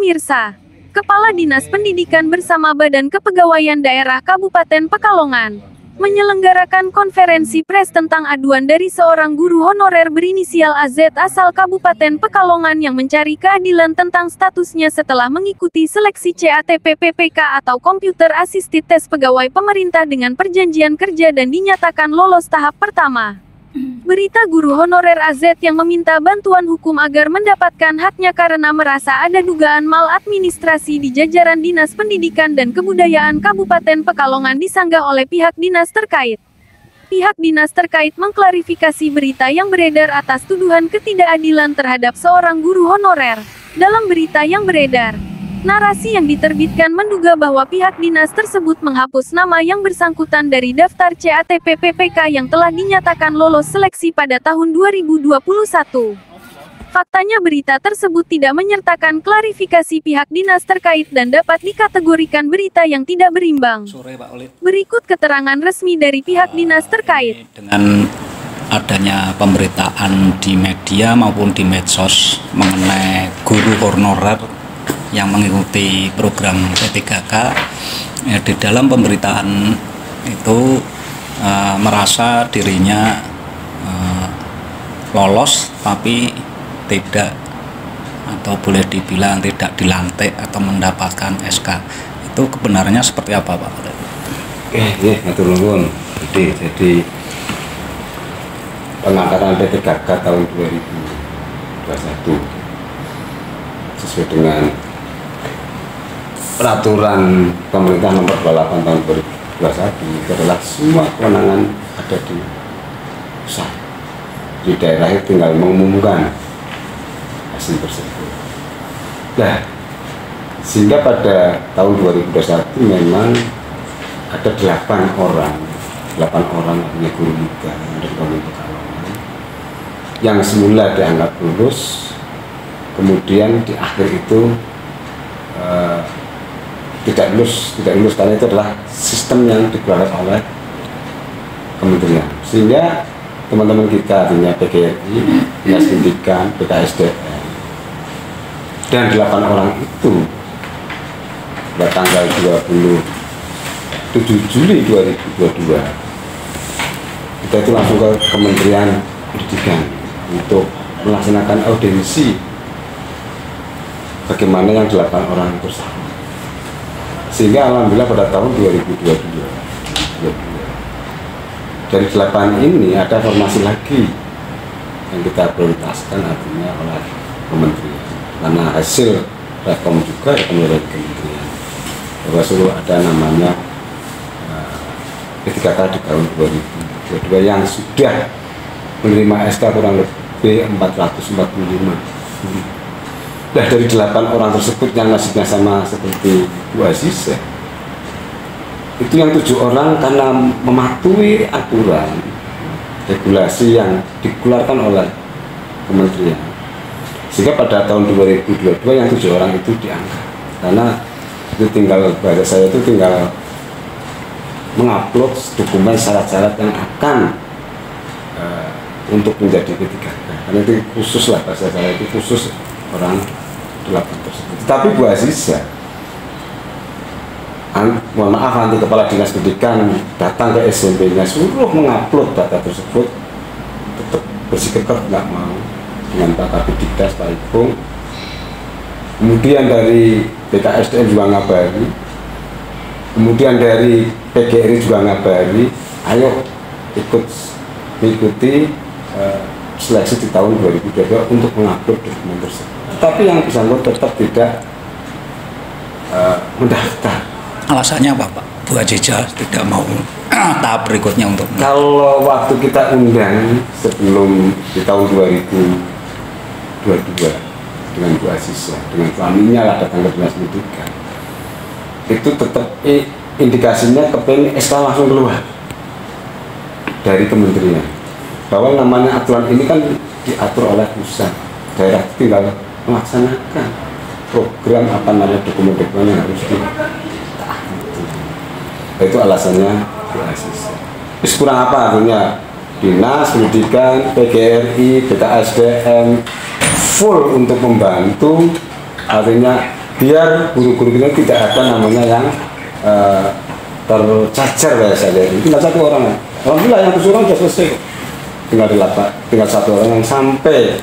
Pemirsa, Kepala Dinas Pendidikan bersama Badan Kepegawaian Daerah Kabupaten Pekalongan menyelenggarakan konferensi pers tentang aduan dari seorang guru honorer berinisial AZ asal Kabupaten Pekalongan yang mencari keadilan tentang statusnya setelah mengikuti seleksi CATP-PPK atau Computer Assisted Test pegawai pemerintah dengan perjanjian kerja dan dinyatakan lolos tahap pertama. Berita guru honorer AZ yang meminta bantuan hukum agar mendapatkan haknya karena merasa ada dugaan maladministrasi di jajaran Dinas Pendidikan dan Kebudayaan Kabupaten Pekalongan disanggah oleh pihak dinas terkait. Pihak dinas terkait mengklarifikasi berita yang beredar atas tuduhan ketidakadilan terhadap seorang guru honorer. Dalam berita yang beredar, narasi yang diterbitkan menduga bahwa pihak dinas tersebut menghapus nama yang bersangkutan dari daftar CATP-PPK yang telah dinyatakan lolos seleksi pada tahun 2021. Faktanya berita tersebut tidak menyertakan klarifikasi pihak dinas terkait dan dapat dikategorikan berita yang tidak berimbang. Berikut keterangan resmi dari pihak dinas terkait. Dengan adanya pemberitaan di media maupun di medsos mengenai guru honorer yang mengikuti program P3K, di dalam pemberitaan itu merasa dirinya lolos tapi tidak, atau boleh dibilang tidak dilantik atau mendapatkan SK. Itu kebenarnya seperti apa, Pak? Iya, matur nuwun. Jadi pengangkatan P3K tahun 2021 sesuai dengan peraturan pemerintah nomor 28 tahun 2021 itu adalah semua kewenangan ada di pusat. Di daerah itu tinggal mengumumkan hasil tersebut. Nah, sehingga pada tahun 2021 memang ada 8 orang artinya guru muda dari Kabupaten Pekalongan yang semula dianggap lulus, kemudian di akhir itu tidak lulus karena itu adalah sistem yang dikeluarkan oleh kementerian, sehingga teman-teman kita artinya PGRI, Dinas Pendidikan, BKSDM dan 8 orang itu pada tanggal 27 Juli 2022 kita itu langsung ke Kementerian Pendidikan untuk melaksanakan audiensi bagaimana yang 8 orang tersebut. Sehingga alhamdulillah pada tahun 2022 dari 8 ini ada formasi lagi yang kita prioritaskan artinya oleh kementerian, karena hasil rekom juga akan dari kementerian bahwa selalu ada namanya P3K di tahun 2022 yang sudah menerima SK kurang lebih 445. Nah, dari 8 orang tersebut yang nasibnya sama seperti Bu Aziza, itu yang 7 orang karena mematuhi aturan regulasi yang dikeluarkan oleh kementerian, sehingga pada tahun 2022 yang 7 orang itu diangkat, karena itu tinggal, bahasa saya itu tinggal mengupload dokumen syarat-syarat yang akan untuk menjadi P3K, karena itu khusus lah, bahasa saya itu khusus orang 8 tersebut. Tapi Bu Aziza, mohon maaf, nanti Kepala Dinas Pendidikan datang ke SMP-nya suruh mengupload data tersebut, tetap bersikeras nggak mau dengan Pak Kabidikdas, Pak Ipung. Kemudian dari BKSDM juga ngabari, kemudian dari PGRI juga ngabari, ayo ikut mengikuti seleksi di tahun 2022 untuk mengupload dokumen tersebut. Tapi yang bersangkutan tetap tidak mendaftar. Alasannya apa, Pak? Bu Aziza tidak mau tahap berikutnya untuk... Kalau waktu kita undang sebelum di tahun 2022 dengan Bu Aziza, dengan suaminya lah datang ke Dinas Pendidikan, itu tetap indikasinya kepengen SK langsung keluar dari kementerian, bahwa namanya aturan ini kan diatur oleh pusat, daerah tinggal melaksanakan program apa namanya dokumen-dokumen yang harus ditaati. Itu alasannya Bu Aziza. Terus kurang apa artinya? Dinas Pendidikan, PGRI, BKSDM full untuk membantu, artinya biar guru-guru kita tidak ada namanya yang tercacer kayak saya. Tinggal satu orang, alhamdulillah yang 7 orang sudah selesai. Tinggal satu orang yang sampai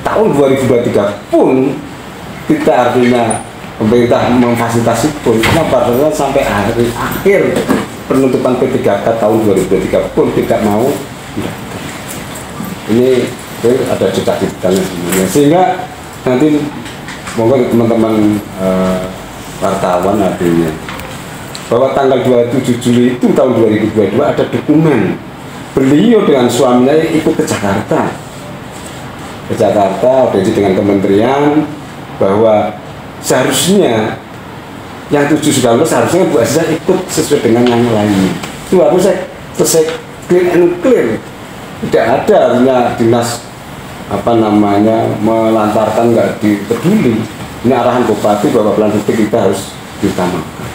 tahun 2023 pun kita artinya pemerintah memfasilitasi pun kenapa? Karena sampai akhir penutupan P3K tahun 2023 pun tidak mau. Ini ada cita-citanya sebenarnya, sehingga nanti monggo teman-teman wartawan artinya bahwa tanggal 27 Juli itu tahun 2022 ada dokumen beliau dengan suaminya ikut ke Jakarta, berjanji dengan kementerian bahwa seharusnya yang 7/19 seharusnya Bu Aziza ikut sesuai dengan yang lainnya. Itu harusnya selesai clear and clear. Tidak ada artinya dinas melantarkan nggak dipeduli. Ini arahan bupati bahwa pelayanan publik kita harus diutamakan.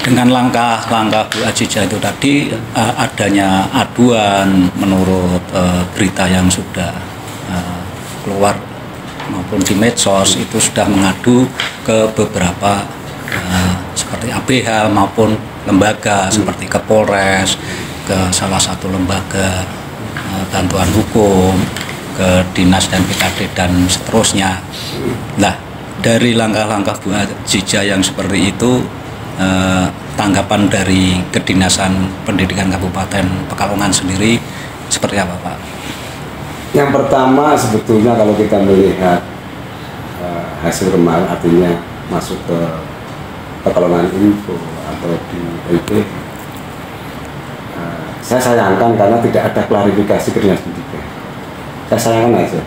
Dengan langkah-langkah Bu Aziza itu tadi, adanya aduan menurut berita yang sudah keluar maupun di medsos itu sudah mengadu ke beberapa seperti ABH maupun lembaga seperti ke Polres, ke salah satu lembaga bantuan hukum, ke dinas dan BKD dan seterusnya. Nah, dari langkah-langkah Bu Aziza yang seperti itu, tanggapan dari Kedinasan Pendidikan Kabupaten Pekalongan sendiri seperti apa, Pak? Yang pertama sebetulnya kalau kita melihat hasil kemarin, artinya masuk ke Pekalongan Info atau di LP, saya sayangkan karena tidak ada klarifikasi ke Dinas Pendidikan. Saya sayangkan aja.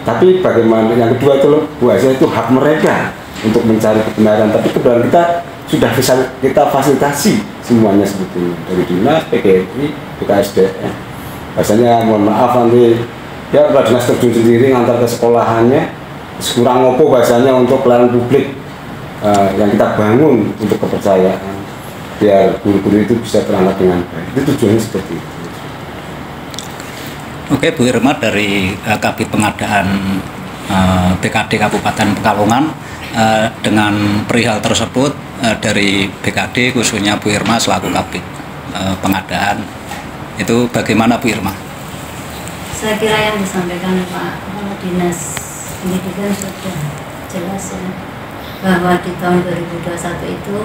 Tapi bagaimana yang kedua itu Bu Aziza itu hak mereka untuk mencari kebenaran, tapi kebenaran kita sudah bisa kita fasilitasi semuanya sebetulnya dari dinas, PGRI, BKSDM. Biasanya mohon maaf nanti ya kalau dinas terjun sendiri ngantar ke sekolahannya kurang ngopo bahasanya untuk pelayanan publik yang kita bangun untuk kepercayaan biar guru-guru itu bisa terangkat dengan baik. Itu tujuannya seperti itu. Oke, Bu Irma dari Kabid Pengadaan BKD Kabupaten Pekalongan, dengan perihal tersebut dari BKD khususnya Bu Irma selaku Kabid Pengadaan itu bagaimana Bu Irma? Saya kira yang disampaikan Pak Dinas Pendidikan sudah jelas ya, bahwa di tahun 2021 itu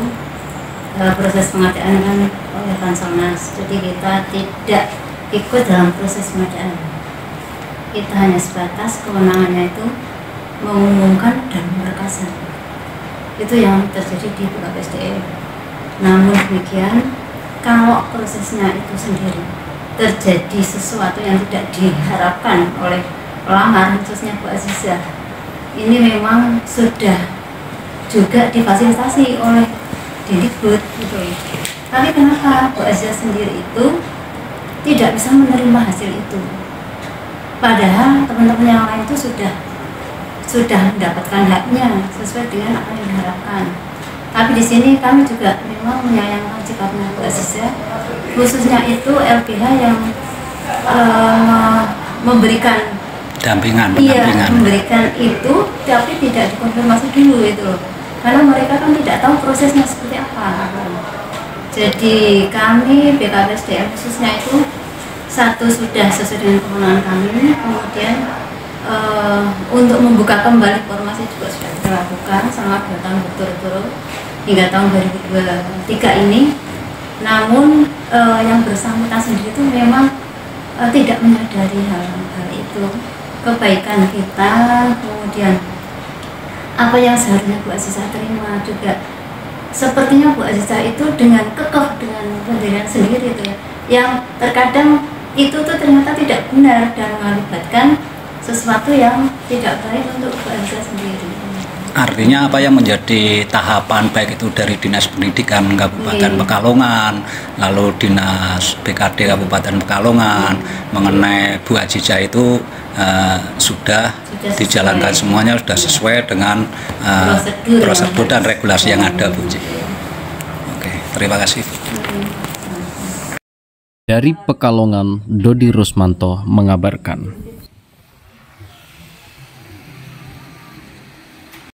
proses pengadaan kan oleh Panselnas, jadi kita tidak ikut dalam proses pengadaan. Kita hanya sebatas kewenangannya itu mengumumkan dan merekasa. Itu yang terjadi di BKPSDM. Namun demikian, kalau prosesnya itu sendiri terjadi sesuatu yang tidak diharapkan oleh pelamar, khususnya Bu Aziza, ini memang sudah juga difasilitasi oleh Dikbud gitu. Tapi kenapa Bu Aziza sendiri itu tidak bisa menerima hasil itu? Padahal teman-teman yang lain itu sudah mendapatkan haknya sesuai dengan apa yang diharapkan. Tapi di sini kami juga memang menyayangkan sikapnya Bu Aziza, khususnya itu LBH yang memberikan pendampingan. Memberikan itu, tapi tidak dikonfirmasi dulu itu loh. Karena mereka kan tidak tahu prosesnya seperti apa. Jadi kami BKPSDM khususnya itu satu sudah sesuai dengan kewenangan kami, kemudian untuk membuka kembali formasi juga sudah kita lakukan selama 2 tahun berturut-turut hingga tahun 2023 ini. Namun yang bersangkutan sendiri itu memang tidak menyadari hal itu, kebaikan kita, kemudian apa yang seharusnya Bu Aziza terima juga. Sepertinya Bu Aziza itu dengan kekeh dengan pendirian sendiri itu ya, yang terkadang itu tuh ternyata tidak benar dan mengakibatkan sesuatu yang tidak baik untuk Bu Aziza sendiri. Artinya apa yang menjadi tahapan baik itu dari Dinas Pendidikan Kabupaten Pekalongan, lalu Dinas BKD Kabupaten Pekalongan mengenai Bu Aziza itu sudah dijalankan semuanya, sudah sesuai dengan prosedur dan regulasi yang ada, Bu Ci. Oke, terima kasih. Dari Pekalongan, Dodi Rusmanto mengabarkan.